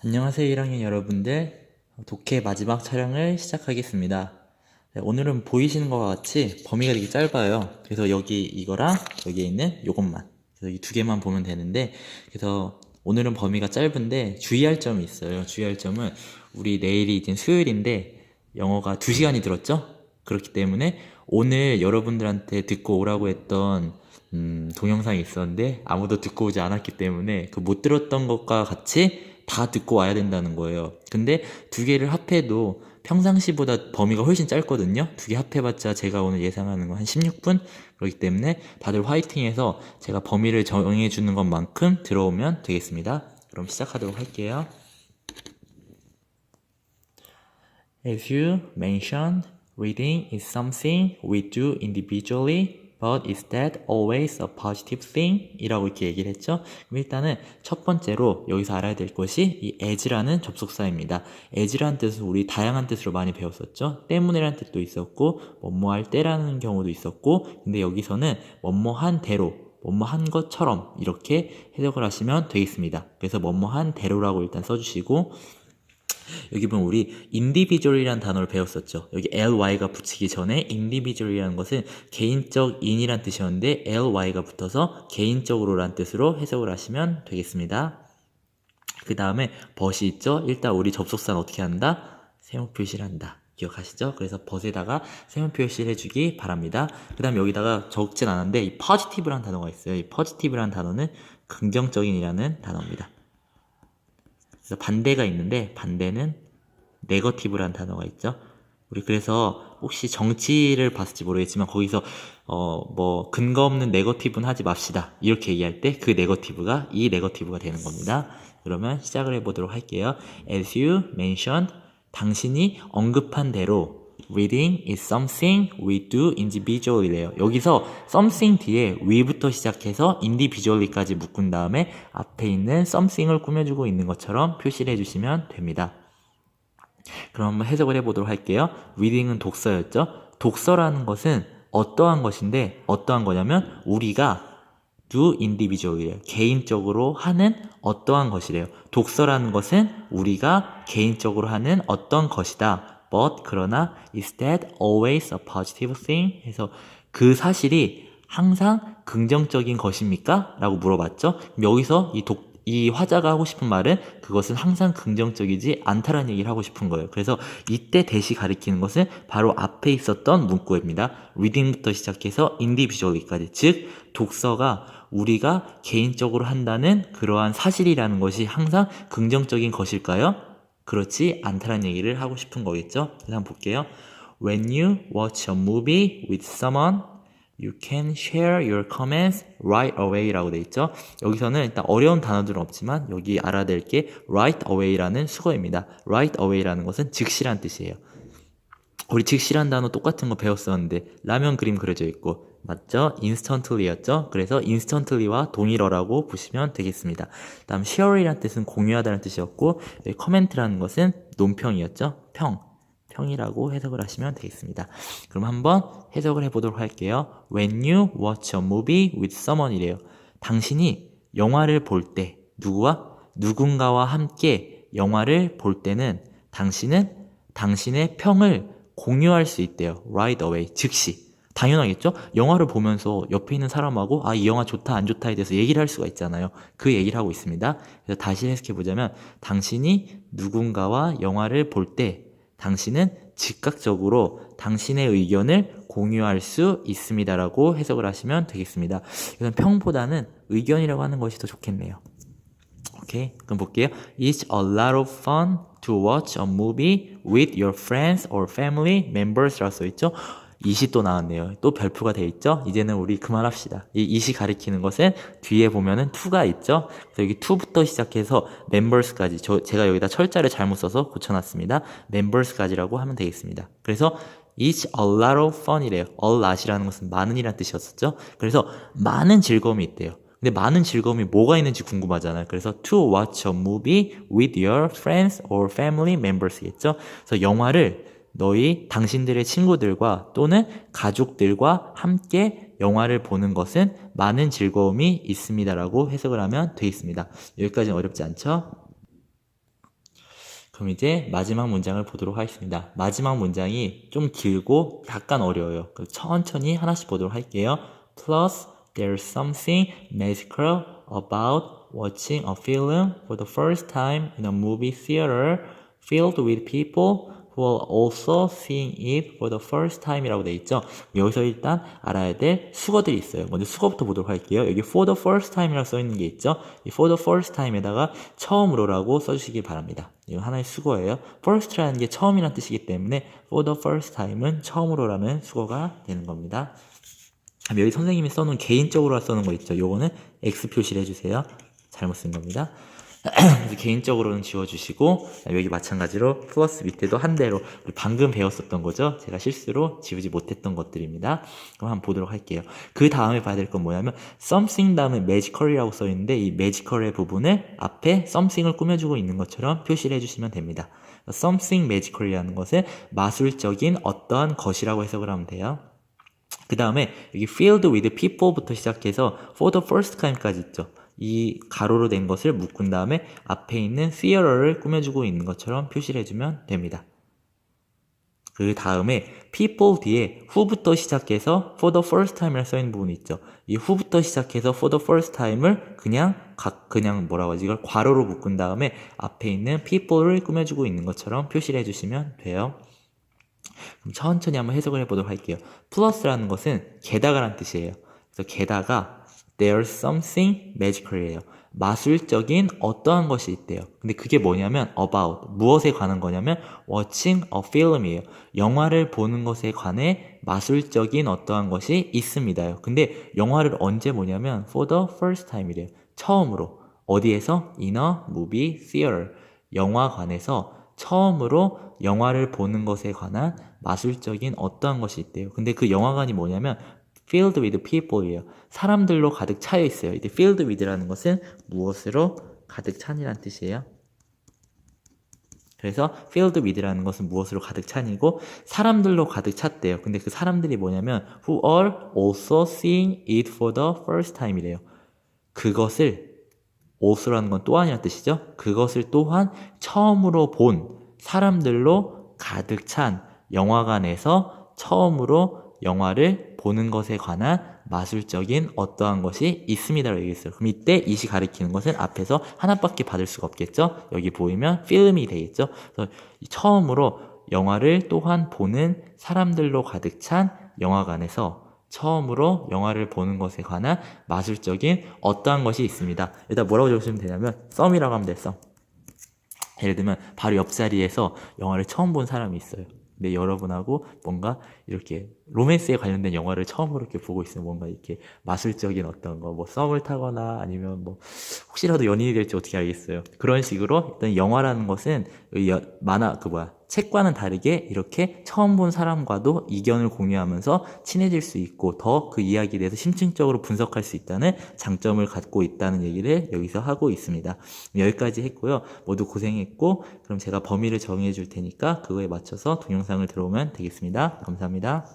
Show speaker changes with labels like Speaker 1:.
Speaker 1: 안녕하세요 1학년 여러분들, 독해 마지막 촬영을 시작하겠습니다. 네, 오늘은 보이시는 것과 같이 범위가 되게 짧아요. 그래서 여기 이거랑 여기에 있는 요것만, 그래서 이 두 개만 보면 되는데, 그래서 오늘은 범위가 짧은데 주의할 점이 있어요. 주의할 점은, 우리 내일이 이제 수요일인데 영어가 2시간이 들었죠? 그렇기 때문에 오늘 여러분들한테 듣고 오라고 했던 동영상이 있었는데 아무도 듣고 오지 않았기 때문에 그 못 들었던 것과 같이 다 듣고 와야 된다는 거예요. 근데 두 개를 합해도 평상시보다 범위가 훨씬 짧거든요. 두 개 합해봤자 제가 오늘 예상하는 거 한 16분? 그렇기 때문에 다들 화이팅해서 제가 범위를 정해주는 것만큼 들어오면 되겠습니다. 그럼 시작하도록 할게요. As you mentioned, reading is something we do individually, but is that always a positive thing? 이라고 이렇게 얘기를 했죠. 그럼 일단은 첫 번째로 여기서 알아야 될 것이 이 as라는 접속사입니다. as라는 뜻은 우리 다양한 뜻으로 많이 배웠었죠. 때문에라는 뜻도 있었고, 뭐뭐할 때라는 경우도 있었고, 근데 여기서는 뭐뭐한 대로, 뭐뭐한 것처럼 이렇게 해석을 하시면 되겠습니다. 그래서 뭐뭐한 대로라고 일단 써주시고, 여기 보면 우리 individual이라는 단어를 배웠었죠. 여기 ly가 붙이기 전에 individual이라는 것은 개인적 인이란 뜻이었는데 ly가 붙어서 개인적으로란 뜻으로 해석을 하시면 되겠습니다. 그 다음에 but이 있죠. 일단 우리 접속사는 어떻게 한다? 세모 표시를 한다. 기억하시죠? 그래서 but에다가 세모 표시를 해주기 바랍니다. 그 다음에 여기다가 적진 않은데 이 positive라는 단어가 있어요. 이 positive라는 단어는 긍정적인이라는 단어입니다. 그래서 반대가 있는데 반대는 네거티브라는 단어가 있죠. 우리 그래서 혹시 정치를 봤을지 모르겠지만 거기서 뭐 근거 없는 네거티브는 하지 맙시다 이렇게 얘기할 때 그 네거티브가 이 네거티브가 되는 겁니다. 그러면 시작을 해보도록 할게요. As you mentioned, 당신이 언급한 대로 reading is something we do individually래요. 여기서 something 뒤에 we부터 시작해서 individually까지 묶은 다음에 앞에 있는 something을 꾸며주고 있는 것처럼 표시를 해주시면 됩니다. 그럼 한번 해석을 해보도록 할게요. reading은 독서였죠. 독서라는 것은 어떠한 것인데 어떠한 거냐면 우리가 do individual이래요. 개인적으로 하는 어떠한 것이래요. 독서라는 것은 우리가 개인적으로 하는 어떤 것이다. but 그러나 is that always a positive thing? 해서 그 사실이 항상 긍정적인 것입니까? 라고 물어봤죠. 여기서 이 화자가 하고 싶은 말은 그것은 항상 긍정적이지 않다라는 얘기를 하고 싶은 거예요. 그래서 이때 대시 가리키는 것은 바로 앞에 있었던 문구입니다. reading부터 시작해서 individually까지, 즉 독서가 우리가 개인적으로 한다는 그러한 사실이라는 것이 항상 긍정적인 것일까요? 그렇지 않다라는 얘기를 하고 싶은 거겠죠. 그래서 한번 볼게요. When you watch a movie with someone, you can share your comments right away 라고 돼 있죠. 여기서는 일단 어려운 단어들은 없지만 여기 알아야 될 게 right away라는 수거입니다. right away라는 것은 즉시란 뜻이에요. 우리 즉시란 단어 똑같은 거 배웠었는데 라면 그림 그려져 있고, 맞죠? instantly였죠? 그래서 instantly와 동일어라고 보시면 되겠습니다. 다음 share이란 뜻은 공유하다는 뜻이었고, comment라는 것은 논평이었죠? 평이라고 해석을 하시면 되겠습니다. 그럼 한번 해석을 해보도록 할게요. When you watch a movie with someone 이래요. 당신이 영화를 볼 때, 누군가와 함께 영화를 볼 때는 당신은 당신의 평을 공유할 수 있대요. right away, 즉시. 당연하겠죠? 영화를 보면서 옆에 있는 사람하고 이 영화 좋다 안 좋다에 대해서 얘기를 할 수가 있잖아요. 그 얘기를 하고 있습니다. 그래서 다시 해석해보자면, 당신이 누군가와 영화를 볼 때 당신은 즉각적으로 당신의 의견을 공유할 수 있습니다라고 해석을 하시면 되겠습니다. 이건 평보다는 의견이라고 하는 것이 더 좋겠네요. 오케이, 그럼 볼게요. It's a lot of fun to watch a movie with your friends or family members 라고 써있죠. it이 또 나왔네요. 또 별표가 돼 있죠. 이제는 우리 그만합시다. 이 it이 가리키는 것은 뒤에 보면은 to가 있죠. 그래서 여기 to부터 시작해서 members까지, 제가 여기다 철자를 잘못 써서 고쳐놨습니다. members까지라고 하면 되겠습니다. 그래서 It's a lot of fun 이래요. a lot이라는 것은 많은이라는 뜻이었었죠. 그래서 많은 즐거움이 있대요. 근데 많은 즐거움이 뭐가 있는지 궁금하잖아요. 그래서 to watch a movie with your friends or family members겠죠. 그래서 영화를 당신들의 친구들과 또는 가족들과 함께 영화를 보는 것은 많은 즐거움이 있습니다라고 해석을 하면 되겠습니다. 여기까지는 어렵지 않죠? 그럼 이제 마지막 문장을 보도록 하겠습니다. 마지막 문장이 좀 길고 약간 어려워요. 그래서 천천히 하나씩 보도록 할게요. Plus, there's something magical about watching a film for the first time in a movie theater filled with people who are also seeing it for the first time 이라고 되어 있죠. 여기서 일단 알아야 될 수거들이 있어요. 먼저 수거부터 보도록 할게요. 여기 for the first time 이라고 써있는 게 있죠. 이 for the first time에다가 처음으로라고 써주시기 바랍니다. 이거 하나의 수거예요. first라는 게 처음이라는 뜻이기 때문에 for the first time은 처음으로라는 수거가 되는 겁니다. 여기 선생님이 써놓은 개인적으로 써놓은 거 있죠. 요거는 X 표시를 해주세요. 잘못 쓴 겁니다. 그래서 개인적으로는 지워주시고 여기 마찬가지로 플러스 밑에도 한 대로 우리 방금 배웠었던 거죠. 제가 실수로 지우지 못했던 것들입니다. 그럼 한번 보도록 할게요. 그 다음에 봐야 될 건 뭐냐면 something 다음에 magical이라고 써있는데 이 magical의 부분을 앞에 something을 꾸며주고 있는 것처럼 표시를 해주시면 됩니다. something magical이라는 것은 마술적인 어떠한 것이라고 해석을 하면 돼요. 그 다음에 여기 filled with people부터 시작해서 for the first time까지 있죠. 이 가로로 된 것을 묶은 다음에 앞에 있는 theater를 꾸며주고 있는 것처럼 표시를 해주면 됩니다. 그 다음에 people 뒤에 who부터 시작해서 for the first time이라 써있는 부분이 있죠. 이 who부터 시작해서 for the first time을 그냥 뭐라고 하지? 이걸 괄호로 묶은 다음에 앞에 있는 people를 꾸며주고 있는 것처럼 표시를 해주시면 돼요. 그럼 천천히 한번 해석을 해보도록 할게요. 플러스라는 것은 게다가라는 뜻이에요. 그래서 게다가 there's something magical이에요. 마술적인 어떠한 것이 있대요. 근데 그게 뭐냐면 about, 무엇에 관한 거냐면 watching a film이에요. 영화를 보는 것에 관해 마술적인 어떠한 것이 있습니다요. 근데 영화를 언제 보냐면 for the first time이래요. 처음으로. 어디에서? in a movie theater. 영화관에서 처음으로 영화를 보는 것에 관한 마술적인 어떠한 것이 있대요. 근데 그 영화관이 뭐냐면 filled with people이에요. 사람들로 가득 차여 있어요. 이제 filled with라는 것은 무엇으로 가득 찬이라는 뜻이에요. 그래서 filled with라는 것은 무엇으로 가득 찬이고 사람들로 가득 찼대요. 근데 그 사람들이 뭐냐면 who are also seeing it for the first time이래요. 그것을 also라는 건 또한이라는 뜻이죠. 그것을 또한 처음으로 본 사람들로 가득 찬 영화관에서 처음으로 영화를 보는 것에 관한 마술적인 어떠한 것이 있습니다라고 얘기했어요. 그럼 이때 이시 가리키는 것은 앞에서 하나밖에 받을 수가 없겠죠. 여기 보이면 필름이 되겠죠. 그래서 처음으로 영화를 또한 보는 사람들로 가득 찬 영화관에서 처음으로 영화를 보는 것에 관한 마술적인 어떠한 것이 있습니다. 여기다 뭐라고 적으시면 되냐면 some이라고 하면 돼요. some. 예를 들면 바로 옆자리에서 영화를 처음 본 사람이 있어요. 근데 여러분하고 뭔가 이렇게 로맨스에 관련된 영화를 처음으로 이렇게 보고 있으면 뭔가 이렇게 마술적인 어떤 거, 뭐 썸을 타거나 아니면 뭐 혹시라도 연인이 될지 어떻게 알겠어요. 그런 식으로 일단 영화라는 것은 책과는 다르게 이렇게 처음 본 사람과도 이견을 공유하면서 친해질 수 있고 더 그 이야기에 대해서 심층적으로 분석할 수 있다는 장점을 갖고 있다는 얘기를 여기서 하고 있습니다. 여기까지 했고요. 모두 고생했고 그럼 제가 범위를 정해 줄 테니까 그거에 맞춰서 동영상을 들어오면 되겠습니다. 감사합니다.